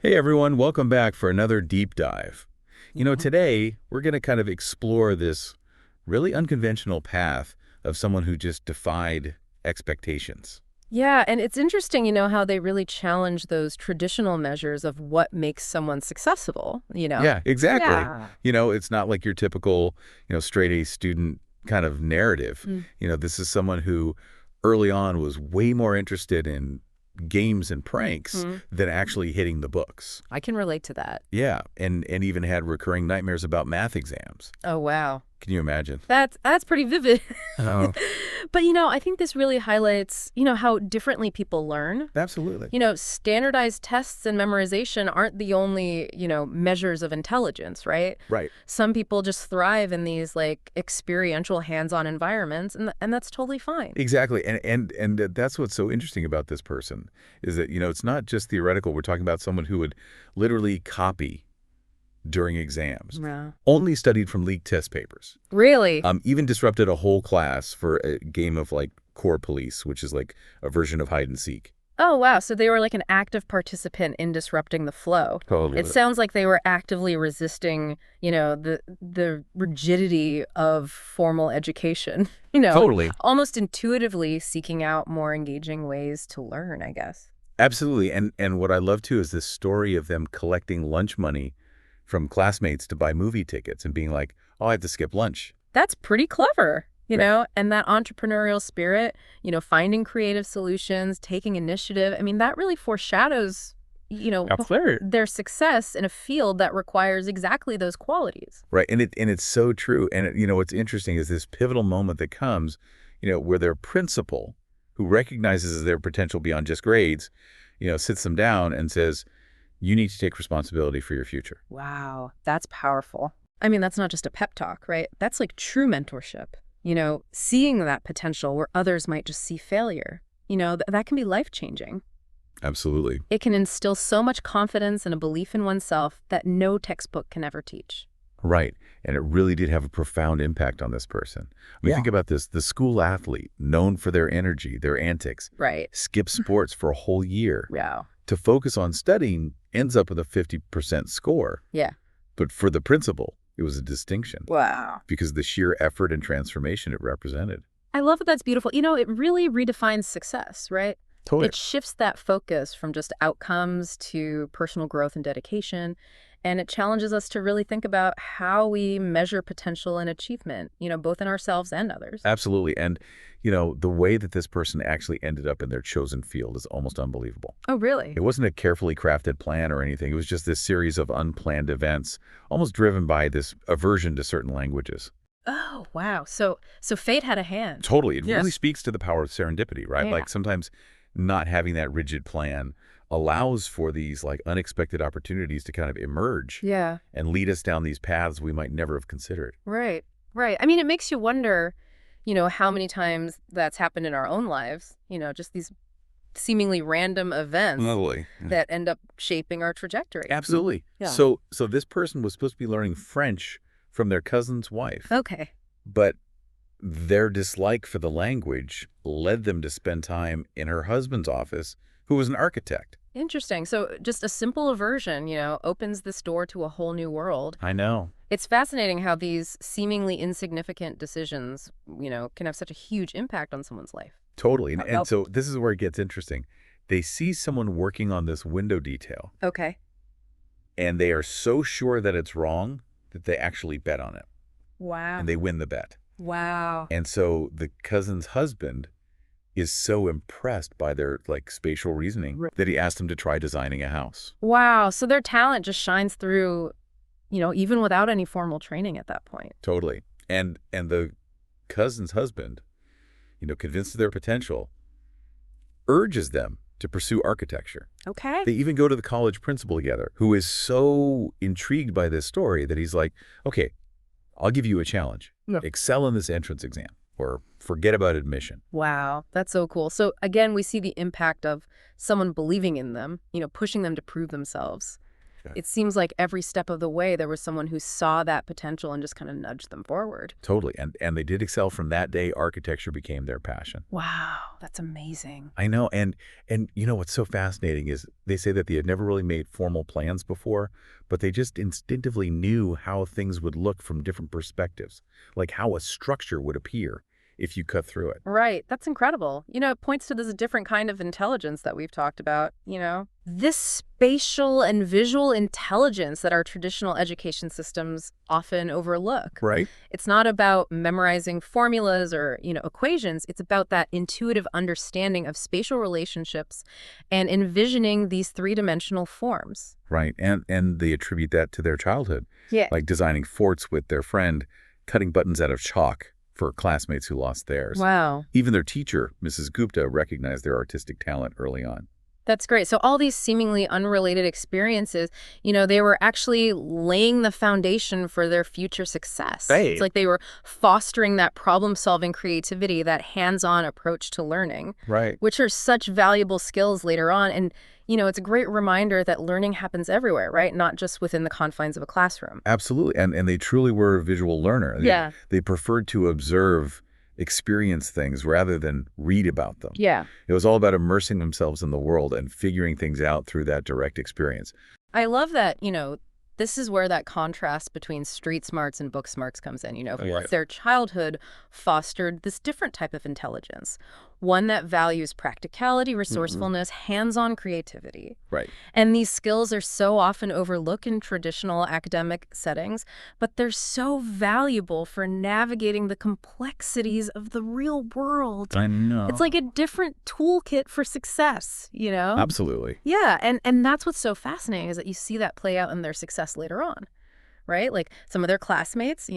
Hey everyone, welcome back for another deep dive. Yeah. Today we're going to kind of explore this really unconventional path of someone who just defied expectations. Yeah, and it's interesting, how they really challenge those traditional measures of what makes someone successful. Yeah, exactly. Yeah. It's not like your typical, straight A student kind of narrative. Mm. This is someone who early on was way more interested in games and pranks Hmm. than actually hitting the books. I can relate to that. Yeah, and even had recurring nightmares about math exams. Oh, wow. Can you imagine? That's pretty vivid. Oh, But, I think this really highlights, how differently people learn. absolutely. Standardized tests and memorization aren't the only, measures of intelligence, right? Right. Some people just thrive in these like experiential hands-on environments, and that's totally fine. Exactly. And that's what's so interesting about this person is that, it's not just theoretical. We're talking about someone who would literally copy during exams, Yeah. only studied from leaked test papers, Really? even disrupted a whole class for a game of like core police, which is like a version of hide and seek. Oh, wow. So they were like an active participant in disrupting the flow. It Totally. sounds like they were actively resisting, the rigidity of formal education, Totally. almost intuitively seeking out more engaging ways to learn, I guess. Absolutely. And what I love too is this story of them collecting lunch money from classmates to buy movie tickets and being like, oh, I have to skip lunch. That's pretty clever, Right. and that entrepreneurial spirit, finding creative solutions, taking initiative. I mean, that really foreshadows, Absolutely. their success in a field that requires exactly those qualities. Right. And it's so true. And what's interesting is this pivotal moment that comes, where their principal, who recognizes their potential beyond just grades, sits them down and says, you need to take responsibility for your future. Wow, that's powerful. I mean, that's not just a pep talk, right? That's like true mentorship. Seeing that potential where others might just see failure. That can be life-changing. Absolutely. It can instill so much confidence and a belief in oneself that no textbook can ever teach. Right. And it really did have a profound impact on this person. I mean, Yeah. think about this. The school athlete, known for their energy, their antics, Right. skips sports for a whole year Yeah. to focus on studying, ends up with a 50% score. Yeah. But for the principal, it was a distinction Wow. because of the sheer effort and transformation it represented. I love that that's beautiful. It really redefines success, right? Totally. It shifts that focus from just outcomes to personal growth and dedication. And it challenges us to really think about how we measure potential and achievement, both in ourselves and others. Absolutely. And, the way that this person actually ended up in their chosen field is almost unbelievable. Oh, really? It wasn't a carefully crafted plan or anything. It was just this series of unplanned events, almost driven by this aversion to certain languages. Oh, wow. So fate had a hand. Totally. It really Yes. speaks to the power of serendipity, right? Yeah. Like sometimes not having that rigid plan allows for these like unexpected opportunities to kind of emerge Yeah. and lead us down these paths we might never have considered. Right. Right. I mean, it makes you wonder, how many times that's happened in our own lives, just these seemingly random events Lovely. that end up shaping our trajectory. Absolutely. Yeah. So this person was supposed to be learning French from their cousin's wife, Okay. but their dislike for the language led them to spend time in her husband's office, who was an architect. Interesting. So just a simple aversion, opens this door to a whole new world. I know. It's fascinating how these seemingly insignificant decisions, can have such a huge impact on someone's life. Totally. And, Now- and so this is where it gets interesting. They see someone working on this window detail, Okay. and they are so sure that it's wrong that they actually bet on it, Wow. and they win the bet. Wow. And so the cousin's husband is so impressed by their like spatial reasoning Right. that he asked them to try designing a house. Wow. So their talent just shines through, even without any formal training at that point. Totally. And the cousin's husband, convinced of their potential, urges them to pursue architecture. Okay. They even go to the college principal together, who is so intrigued by this story that he's like, okay, I'll give you a challenge. Yeah. Excel in this entrance exam or forget about admission. Wow. That's so cool. So again, we see the impact of someone believing in them, pushing them to prove themselves. Yeah. It seems like every step of the way there was someone who saw that potential and just kind of nudged them forward. Totally. And they did excel. From that day, architecture became their passion. Wow, that's amazing. I know. And you know what's so fascinating is they say that they had never really made formal plans before, but they just instinctively knew how things would look from different perspectives, like how a structure would appear if you cut through it. Right. That's incredible. It points to this different kind of intelligence that we've talked about. This spatial and visual intelligence that our traditional education systems often overlook. Right? It's not about memorizing formulas or equations. It's about that intuitive understanding of spatial relationships and envisioning these three-dimensional forms. Right. And they attribute that to their childhood, Yeah. like designing forts with their friend, cutting buttons out of chalk for classmates who lost theirs. Wow. Even their teacher, Mrs. Gupta, recognized their artistic talent early on. That's great. So all these seemingly unrelated experiences, they were actually laying the foundation for their future success. Right. It's like they were fostering that problem-solving creativity, that hands-on approach to learning, Right. which are such valuable skills later on. And it's a great reminder that learning happens everywhere, right? Not just within the confines of a classroom. Absolutely. And they truly were a visual learner. Yeah. They preferred to observe, experience things rather than read about them. Yeah. It was all about immersing themselves in the world and figuring things out through that direct experience. I love that, this is where that contrast between street smarts and book smarts comes in. Right. Their childhood fostered this different type of intelligence, one that values practicality, resourcefulness, hands-on creativity. Right. And these skills are so often overlooked in traditional academic settings, but they're so valuable for navigating the complexities of the real world. I know. It's like a different toolkit for success. Absolutely. Yeah, and that's what's so fascinating is that you see that play out in their success later on, right? Like some of their classmates,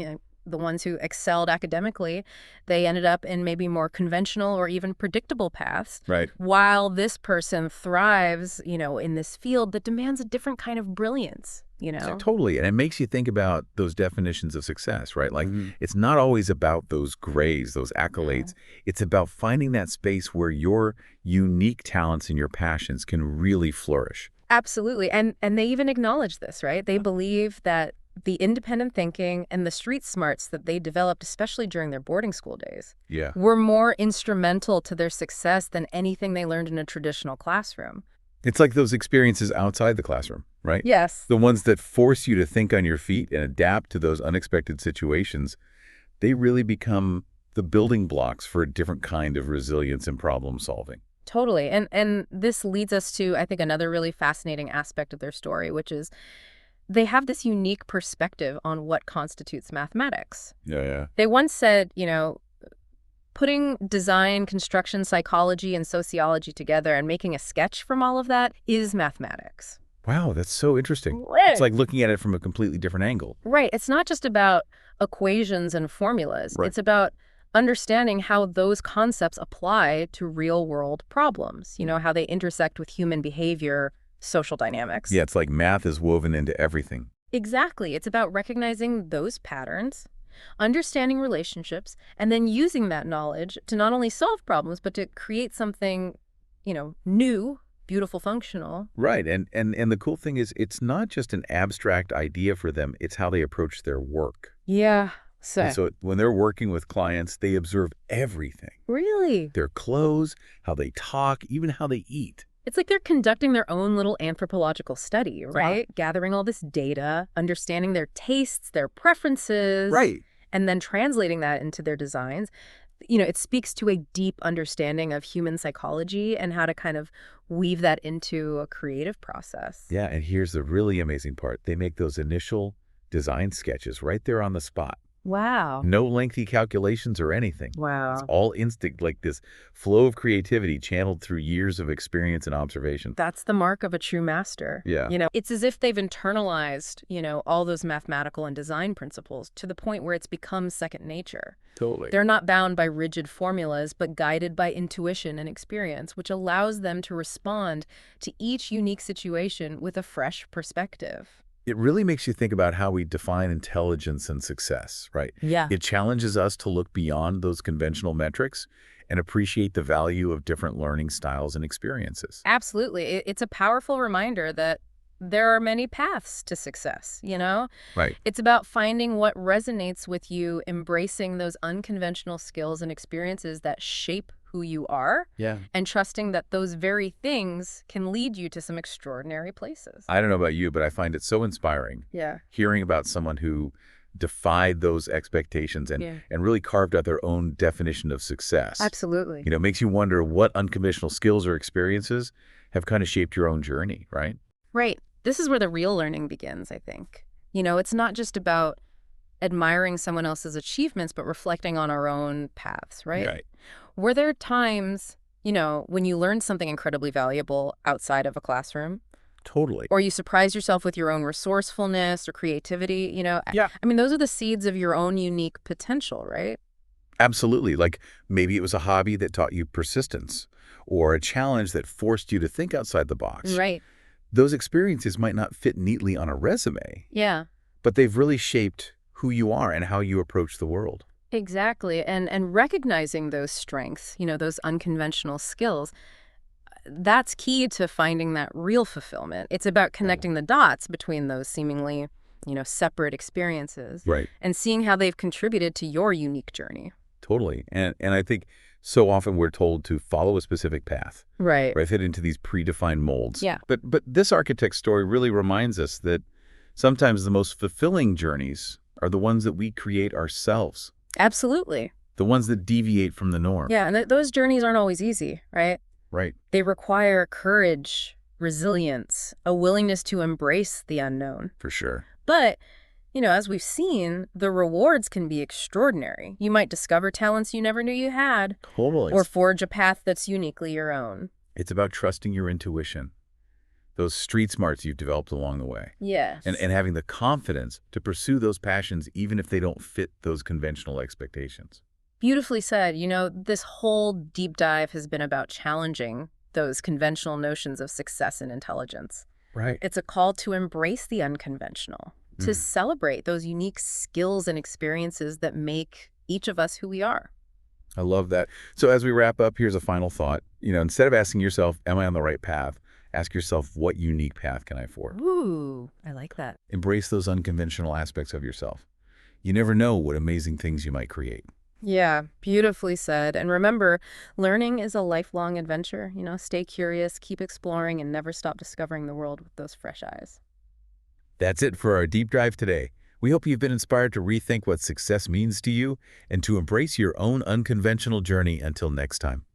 the ones who excelled academically, they ended up in maybe more conventional or even predictable paths. Right. While this person thrives, in this field that demands a different kind of brilliance. Totally. And it makes you think about those definitions of success, right? Like it's not always about those grades, those accolades. It's about finding that space where your unique talents and your passions can really flourish. Absolutely. And they even acknowledge this, right? They believe that the independent thinking and the street smarts that they developed, especially during their boarding school days, Yeah. were more instrumental to their success than anything they learned in a traditional classroom. It's like those experiences outside the classroom, right? Yes. The ones that force you to think on your feet and adapt to those unexpected situations, they really become the building blocks for a different kind of resilience and problem solving. Totally. And this leads us to, I think, another really fascinating aspect of their story, which is they have this unique perspective on what constitutes mathematics. Yeah. They once said, putting design, construction, psychology, and sociology together and making a sketch from all of that is mathematics. Wow, that's so interesting. Right. It's like looking at it from a completely different angle. Right. It's not just about equations and formulas. Right. It's about understanding how those concepts apply to real-world problems, how they intersect with human behavior, social dynamics. Yeah, it's like math is woven into everything. Exactly. It's about recognizing those patterns, understanding relationships, and then using that knowledge to not only solve problems, but to create something, new, beautiful, functional. Right. And the cool thing is it's not just an abstract idea for them, it's how they approach their work. Yeah. And so when they're working with clients, they observe everything. Really? Their clothes, how they talk, even how they eat. It's like they're conducting their own little anthropological study, right? Gathering all this data, understanding their tastes, their preferences. Right. And then translating that into their designs. It speaks to a deep understanding of human psychology and how to kind of weave that into a creative process. Yeah, and here's the really amazing part. They make those initial design sketches right there on the spot. Wow. No lengthy calculations or anything. It's Wow. all instinct, like this flow of creativity channeled through years of experience and observation. That's the mark of a true master. Yeah. It's as if they've internalized, all those mathematical and design principles to the point where it's become second nature. Totally. They're not bound by rigid formulas, but guided by intuition and experience, which allows them to respond to each unique situation with a fresh perspective. It really makes you think about how we define intelligence and success, right? Yeah. It challenges us to look beyond those conventional metrics and appreciate the value of different learning styles and experiences. Absolutely. It's a powerful reminder that there are many paths to success, you know? Right. It's about finding what resonates with you, embracing those unconventional skills and experiences that shape who you are, Yeah. and trusting that those very things can lead you to some extraordinary places. I don't know about you, but I find it so inspiring Yeah. hearing about someone who defied those expectations and Yeah. and really carved out their own definition of success. Absolutely. It makes you wonder what unconventional skills or experiences have kind of shaped your own journey, right? Right. This is where the real learning begins, I think. It's not just about admiring someone else's achievements, but reflecting on our own paths, right? Right. Were there times, when you learned something incredibly valuable outside of a classroom, Totally. or you surprised yourself with your own resourcefulness or creativity? Yeah. I mean, those are the seeds of your own unique potential, right? Absolutely. Like maybe it was a hobby that taught you persistence or a challenge that forced you to think outside the box. Right. Those experiences might not fit neatly on a resume, Yeah, but they've really shaped who you are and how you approach the world. exactly. And recognizing those strengths, those unconventional skills, that's key to finding that real fulfillment. It's about connecting the dots between those seemingly, separate experiences Right. and seeing how they've contributed to your unique journey. Totally. And I think so often we're told to follow a specific path, Right. right? Fit into these predefined molds. Yeah. But this architect's story really reminds us that sometimes the most fulfilling journeys are the ones that we create ourselves, Absolutely. the ones that deviate from the norm. Yeah, and those journeys aren't always easy, right? Right. They require courage, resilience, a willingness to embrace the unknown. For sure. But, as we've seen, the rewards can be extraordinary. You might discover talents you never knew you had, Totally. or forge a path that's uniquely your own. It's about trusting your intuition, those street smarts you've developed along the way, Yes. and having the confidence to pursue those passions even if they don't fit those conventional expectations. Beautifully said. This whole deep dive has been about challenging those conventional notions of success and intelligence. Right. It's a call to embrace the unconventional, to celebrate those unique skills and experiences that make each of us who we are. I love that. So as we wrap up, here's a final thought. Instead of asking yourself, am I on the right path? Ask yourself, what unique path can I forge? Ooh, I like that. Embrace those unconventional aspects of yourself. You never know what amazing things you might create. Yeah, beautifully said. And remember, learning is a lifelong adventure. Stay curious, keep exploring, and never stop discovering the world with those fresh eyes. That's it for our deep dive today. We hope you've been inspired to rethink what success means to you and to embrace your own unconventional journey. Until next time.